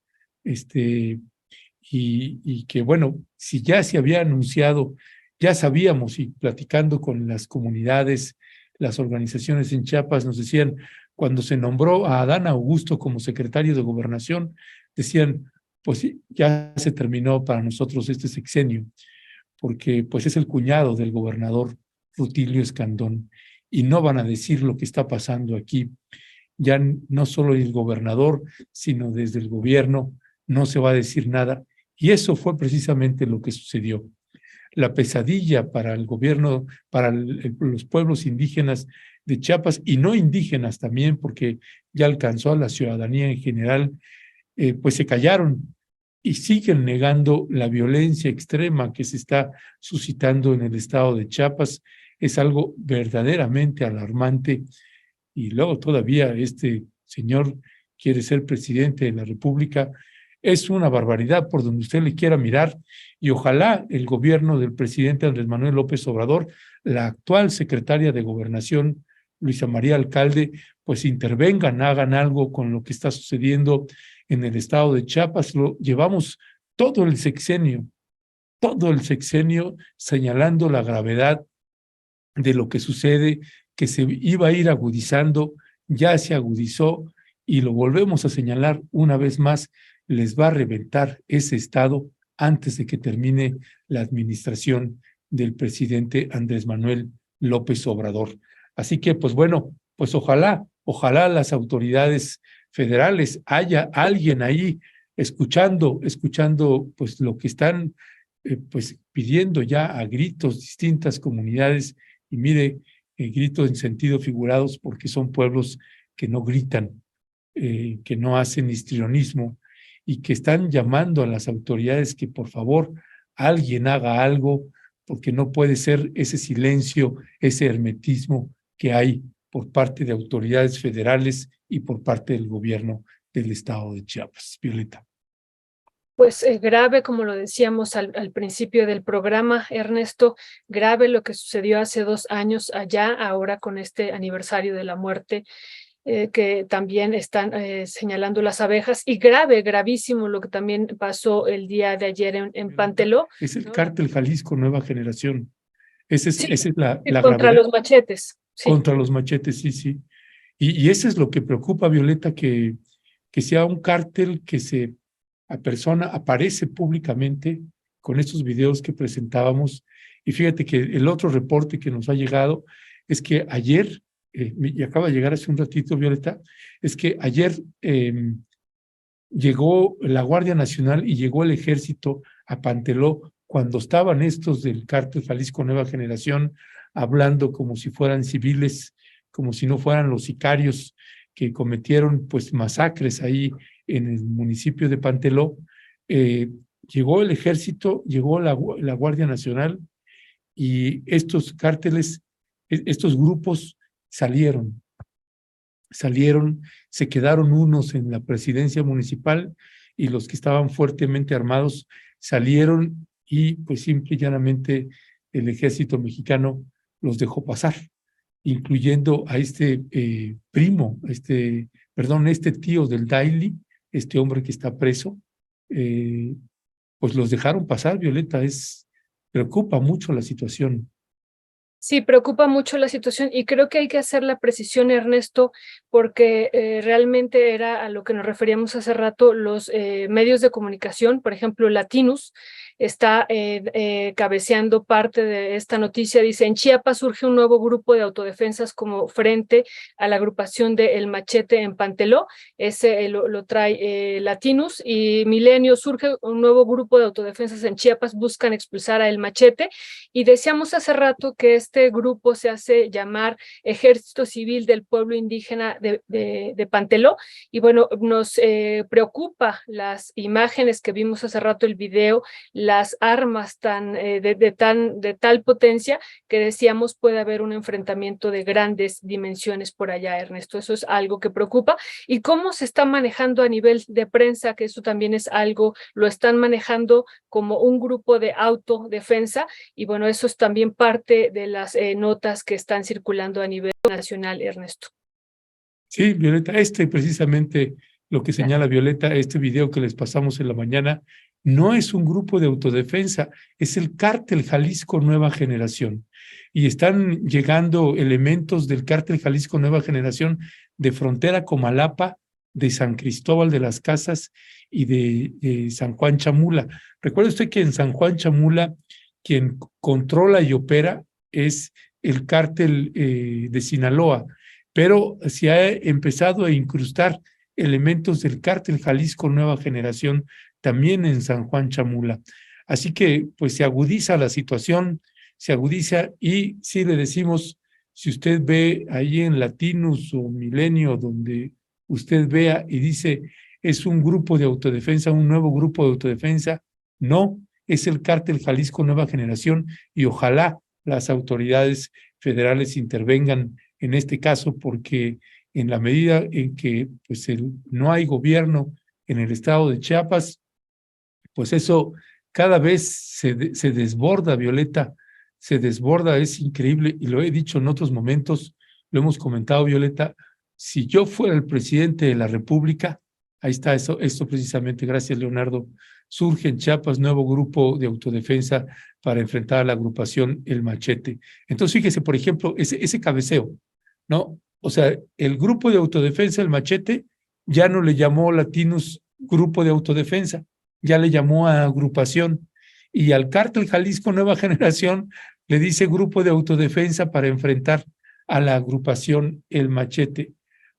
y que bueno, si ya se había anunciado, ya sabíamos, y platicando con las comunidades, las organizaciones en Chiapas nos decían, cuando se nombró a Adán Augusto como secretario de Gobernación, decían, pues sí, ya se terminó para nosotros este sexenio, porque pues es el cuñado del gobernador Rutilio Escandón, y no van a decir lo que está pasando aquí. Ya no solo el gobernador, sino desde el gobierno no se va a decir nada, y eso fue precisamente lo que sucedió. La pesadilla para el gobierno, para los pueblos indígenas de Chiapas, y no indígenas también, porque ya alcanzó a la ciudadanía en general, pues se callaron y siguen negando la violencia extrema que se está suscitando en el estado de Chiapas. Es algo verdaderamente alarmante, y luego todavía este señor quiere ser presidente de la República. Es una barbaridad por donde usted le quiera mirar, y ojalá el gobierno del presidente Andrés Manuel López Obrador, la actual secretaria de Gobernación, Luisa María Alcalde, pues intervengan, hagan algo con lo que está sucediendo en el estado de Chiapas. Lo llevamos todo el sexenio señalando la gravedad de lo que sucede, que se iba a ir agudizando, ya se agudizó, y lo volvemos a señalar una vez más, les va a reventar ese estado antes de que termine la administración del presidente Andrés Manuel López Obrador. Así que, pues bueno, pues ojalá las autoridades federales, haya alguien ahí escuchando pues lo que están pues pidiendo ya a gritos distintas comunidades, y mire, gritos en sentido figurados, porque son pueblos que no gritan, que no hacen histrionismo, y que están llamando a las autoridades que por favor alguien haga algo, porque no puede ser ese silencio, ese hermetismo que hay por parte de autoridades federales y por parte del gobierno del estado de Chiapas. Violeta. Pues grave, como lo decíamos al principio del programa, Ernesto, grave lo que sucedió hace 2 años allá, ahora con este aniversario de la muerte, que también están señalando las abejas, y gravísimo lo que también pasó el día de ayer en Panteló. Es el cártel Jalisco Nueva Generación. Esa es la contra los machetes. Sí. Contra los machetes, sí. Y eso es lo que preocupa, Violeta, que sea un cártel que aparece públicamente con estos videos que presentábamos. Y fíjate que el otro reporte que nos ha llegado es que ayer, y acaba de llegar hace un ratito, Violeta, es que ayer llegó la Guardia Nacional y llegó el Ejército a Panteló, cuando estaban estos del cártel Jalisco Nueva Generación hablando como si fueran civiles, como si no fueran los sicarios que cometieron pues masacres ahí en el municipio de Panteló. Llegó el Ejército, llegó la Guardia Nacional, y estos cárteles, estos grupos salieron, se quedaron unos en la presidencia municipal, y los que estaban fuertemente armados salieron, y pues simple y llanamente el ejército mexicano los dejó pasar, incluyendo a este este tío del Daily, este hombre que está preso, pues los dejaron pasar, Violeta. Preocupa mucho la situación. Sí, preocupa mucho la situación, y creo que hay que hacer la precisión, Ernesto, porque realmente era a lo que nos referíamos hace rato. Los medios de comunicación, por ejemplo, Latinus, está cabeceando parte de esta noticia. Dice: en Chiapas surge un nuevo grupo de autodefensas como frente a la agrupación de El Machete en Panteló. Ese lo trae Latinus. Y Milenio: surge un nuevo grupo de autodefensas en Chiapas, buscan expulsar a El Machete. Y decíamos hace rato que este este grupo se hace llamar Ejército Civil del Pueblo Indígena de Panteló, y bueno, nos preocupa las imágenes que vimos hace rato, el video, las armas de tal potencia que decíamos puede haber un enfrentamiento de grandes dimensiones por allá, Ernesto. Eso es algo que preocupa. ¿Y cómo se está manejando a nivel de prensa? Que eso también es algo, lo están manejando como un grupo de autodefensa, y bueno, eso es también parte de las notas que están circulando a nivel nacional, Ernesto. Sí, Violeta, precisamente lo que señala Violeta, este video que les pasamos en la mañana, no es un grupo de autodefensa, es el Cártel Jalisco Nueva Generación. Y están llegando elementos del Cártel Jalisco Nueva Generación de frontera Comalapa, de San Cristóbal de las Casas y de San Juan Chamula. Recuerde usted que en San Juan Chamula quien controla y opera es el cártel de Sinaloa, pero se ha empezado a incrustar elementos del Cártel Jalisco Nueva Generación también en San Juan Chamula. Así que pues se agudiza la situación, se agudiza, y si le decimos, si usted ve ahí en Latinus o Milenio, donde usted vea y dice es un grupo de autodefensa, un nuevo grupo de autodefensa, no, es el Cártel Jalisco Nueva Generación, y ojalá las autoridades federales intervengan en este caso, porque en la medida en que pues no hay gobierno en el estado de Chiapas, pues eso cada vez se desborda, Violeta, se desborda, es increíble, y lo he dicho en otros momentos, lo hemos comentado, Violeta, si yo fuera el presidente de la República, ahí está esto precisamente, gracias Leonardo, surge en Chiapas nuevo grupo de autodefensa para enfrentar a la agrupación El Machete. Entonces fíjese, por ejemplo, ese cabeceo, ¿no? O sea, el grupo de autodefensa El Machete ya no le llamó Latinus Grupo de Autodefensa, ya le llamó a agrupación, y al Cártel Jalisco Nueva Generación le dice Grupo de Autodefensa para enfrentar a la agrupación El Machete.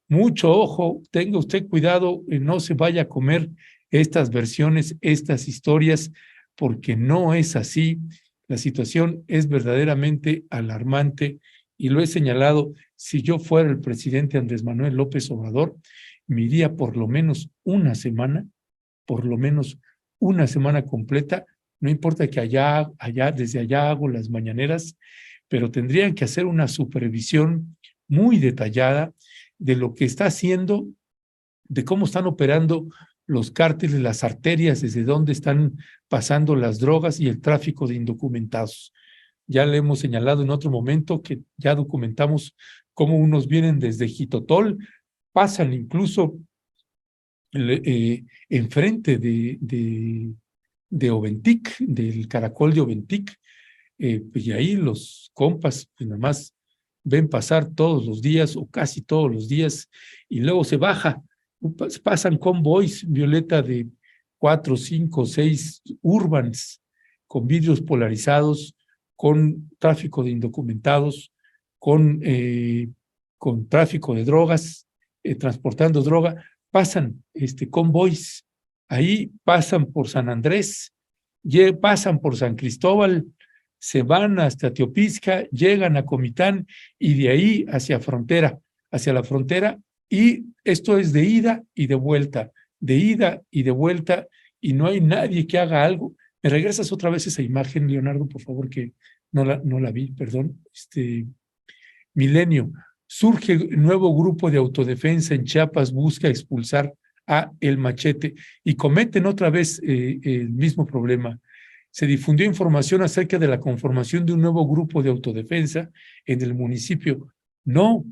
Mucho ojo, tenga usted cuidado, no se vaya a comer estas versiones, estas historias, porque no es así. La situación es verdaderamente alarmante, y lo he señalado, si yo fuera el presidente Andrés Manuel López Obrador, me iría por lo menos una semana completa, no importa que desde allá hago las mañaneras, pero tendrían que hacer una supervisión muy detallada de lo que está haciendo, de cómo están operando los cárteles, las arterias, desde dónde están pasando las drogas y el tráfico de indocumentados. Ya le hemos señalado en otro momento que ya documentamos cómo unos vienen desde Jitotol, pasan incluso enfrente de Oventic, del caracol de Oventic, y ahí los compas pues nada más ven pasar todos los días o casi todos los días, y luego se baja, pasan convoys, Violeta, de 4, 5, 6 urbans con vidrios polarizados, con tráfico de indocumentados, con tráfico de drogas, transportando droga, pasan convoys, ahí pasan por San Andrés, pasan por San Cristóbal, se van hasta Teopisca, llegan a Comitán, y de ahí hacia la frontera, y esto es de ida y de vuelta, y no hay nadie que haga algo. ¿Me regresas otra vez esa imagen, Leonardo, por favor, que no la vi, perdón? Milenio, surge nuevo grupo de autodefensa en Chiapas, busca expulsar a El Machete, y cometen otra vez el mismo problema. Se difundió información acerca de la conformación de un nuevo grupo de autodefensa en el municipio. No,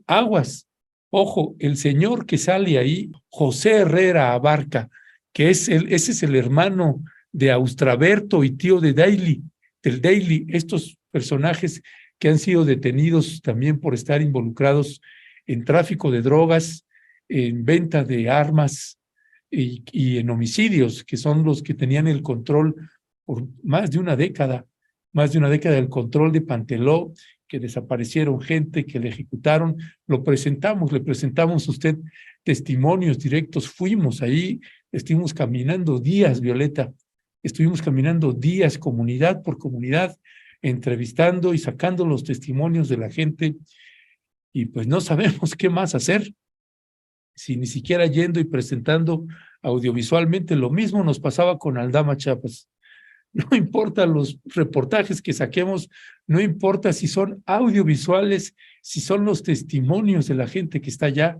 aguas. Ojo, el señor que sale ahí, José Herrera Abarca, que ese es el hermano de Austraberto y tío del Daily, estos personajes que han sido detenidos también por estar involucrados en tráfico de drogas, en venta de armas y en homicidios, que son los que tenían el control por más de una década del control de Panteló, que desaparecieron gente, que le ejecutaron. Le presentamos a usted testimonios directos, fuimos ahí, estuvimos caminando días, Violeta, comunidad por comunidad, entrevistando y sacando los testimonios de la gente, y pues no sabemos qué más hacer, si ni siquiera yendo y presentando audiovisualmente. Lo mismo nos pasaba con Aldama, Chiapas. No importa los reportajes que saquemos, no importa si son audiovisuales, si son los testimonios de la gente que está allá,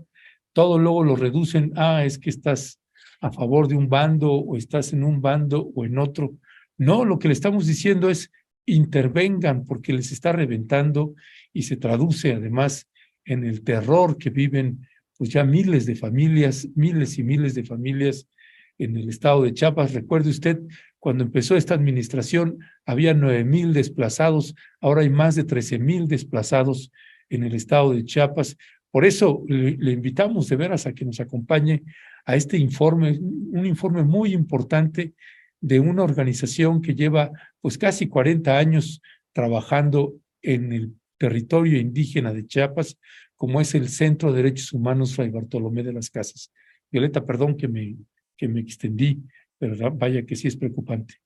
todo luego lo reducen, es que estás a favor de un bando o estás en un bando o en otro. No, lo que le estamos diciendo es intervengan porque les está reventando, y se traduce además en el terror que viven pues ya miles de familias, miles y miles de familias en el estado de Chiapas. Recuerde usted, cuando empezó esta administración había 9,000 desplazados, ahora hay más de 13,000 desplazados en el estado de Chiapas. Por eso le invitamos de veras a que nos acompañe a este informe, un informe muy importante de una organización que lleva pues casi 40 años trabajando en el territorio indígena de Chiapas, como es el Centro de Derechos Humanos Fray Bartolomé de las Casas. Violeta, perdón que me extendí, pero vaya que sí es preocupante.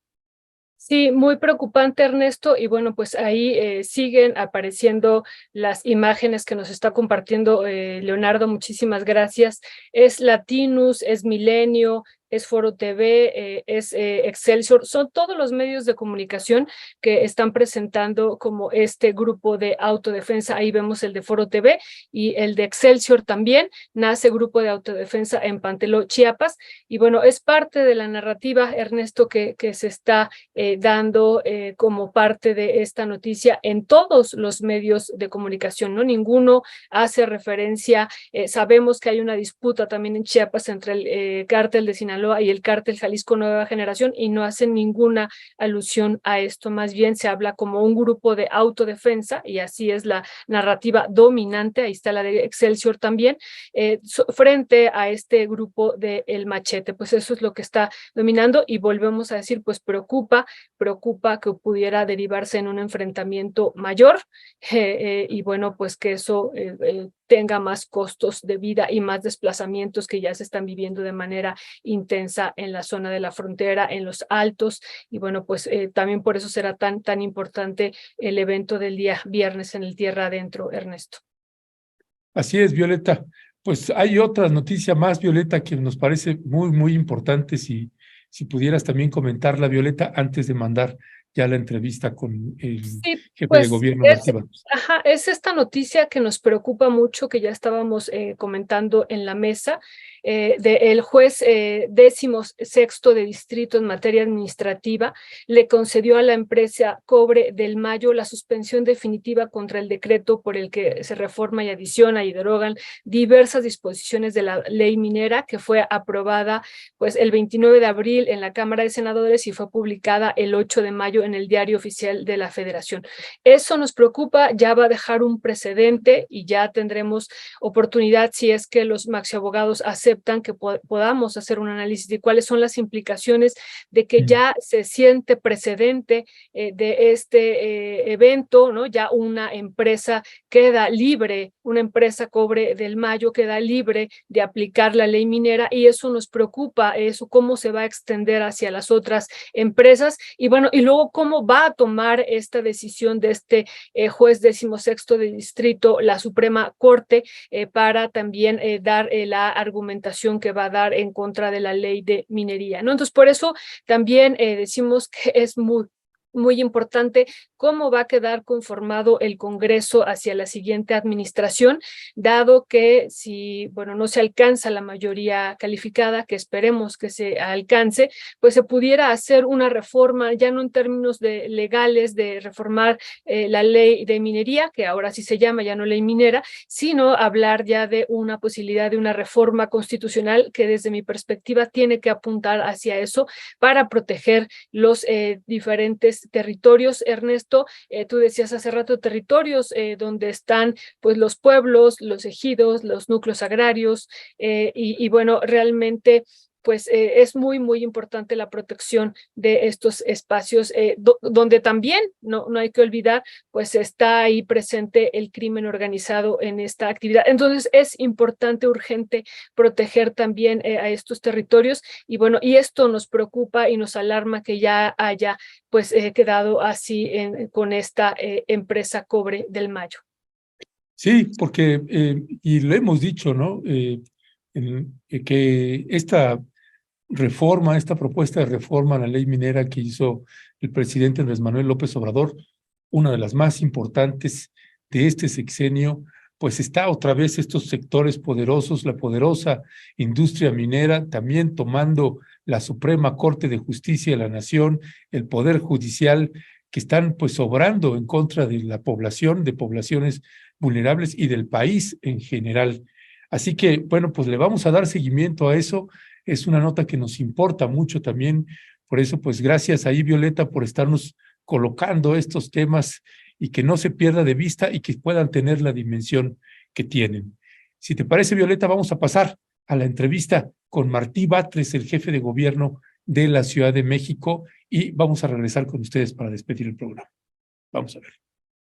Sí, muy preocupante, Ernesto, y bueno, pues ahí siguen apareciendo las imágenes que nos está compartiendo Leonardo, muchísimas gracias. Es Latinus, es Milenio, es Foro TV, es Excelsior, son todos los medios de comunicación que están presentando como este grupo de autodefensa. Ahí vemos el de Foro TV y el de Excelsior también. Nace Grupo de Autodefensa en Panteló, Chiapas, y bueno, es parte de la narrativa, Ernesto, que se está dando como parte de esta noticia en todos los medios de comunicación, ¿no? Ninguno hace referencia, sabemos que hay una disputa también en Chiapas entre el cártel de Sinaloa y el cártel Jalisco Nueva Generación, y no hacen ninguna alusión a esto, más bien se habla como un grupo de autodefensa, y así es la narrativa dominante. Ahí está la de Excelsior también, frente a este grupo de El Machete. Pues eso es lo que está dominando, y volvemos a decir, pues preocupa que pudiera derivarse en un enfrentamiento mayor, y bueno, pues que eso tenga más costos de vida y más desplazamientos que ya se están viviendo de manera intensa en la zona de la frontera, en los altos, y bueno, pues también por eso será tan importante el evento del día viernes en el Tierra Adentro, Ernesto. Así es, Violeta. Pues hay otra noticia más, Violeta, que nos parece muy importante. Si pudieras también comentarla, Violeta, antes de mandar ya la entrevista con el jefe de gobierno, Martí Batres. Es esta noticia que nos preocupa mucho, que ya estábamos comentando en la mesa, del juez 16º de distrito en materia administrativa le concedió a la empresa Cobre del Mayo la suspensión definitiva contra el decreto por el que se reforma y adiciona y derogan diversas disposiciones de la ley minera, que fue aprobada pues el 29 de abril en la Cámara de Senadores y fue publicada el 8 de mayo en el Diario Oficial de la Federación. Eso nos preocupa, ya va a dejar un precedente y ya tendremos oportunidad, si es que los maxiabogados aceptan, que podamos hacer un análisis de cuáles son las implicaciones de que ya se siente precedente de este evento, ¿no? Ya una empresa queda libre, una empresa Cobre del Mayo queda libre de aplicar la ley minera, y eso nos preocupa, eso cómo se va a extender hacia las otras empresas, y bueno, y luego cómo va a tomar esta decisión de este juez 16º de distrito, la Suprema Corte, para también dar la argumentación que va a dar en contra de la ley de minería, ¿no? Entonces, por eso también decimos que es muy importante cómo va a quedar conformado el Congreso hacia la siguiente administración, dado que si, bueno, no se alcanza la mayoría calificada, que esperemos que se alcance, pues se pudiera hacer una reforma, ya no en términos de legales, de reformar la ley de minería, que ahora sí se llama ya no ley minera, sino hablar ya de una posibilidad de una reforma constitucional que desde mi perspectiva tiene que apuntar hacia eso para proteger los diferentes territorios. Ernesto, tú decías hace rato territorios donde están pues los pueblos, los ejidos, los núcleos agrarios, y bueno, realmente pues es muy importante la protección de estos espacios, donde también, no hay que olvidar, pues está ahí presente el crimen organizado en esta actividad. Entonces es importante, urgente, proteger también a estos territorios, y bueno, y esto nos preocupa y nos alarma que ya haya pues quedado así con esta empresa Cobre del Mayo. Sí, porque, y lo hemos dicho, ¿no? Que esta reforma, esta propuesta de reforma a la ley minera que hizo el presidente Andrés Manuel López Obrador, una de las más importantes de este sexenio, pues está otra vez estos sectores poderosos, la poderosa industria minera, también tomando la Suprema Corte de Justicia de la Nación, el Poder Judicial, que están pues obrando en contra de la población, de poblaciones vulnerables y del país en general. Así que, bueno, pues le vamos a dar seguimiento a eso. Es una nota que nos importa mucho también. Por eso, pues gracias ahí, Violeta, por estarnos colocando estos temas y que no se pierda de vista y que puedan tener la dimensión que tienen. Si te parece, Violeta, vamos a pasar a la entrevista con Martí Batres, el jefe de gobierno de la Ciudad de México, y vamos a regresar con ustedes para despedir el programa. Vamos a ver.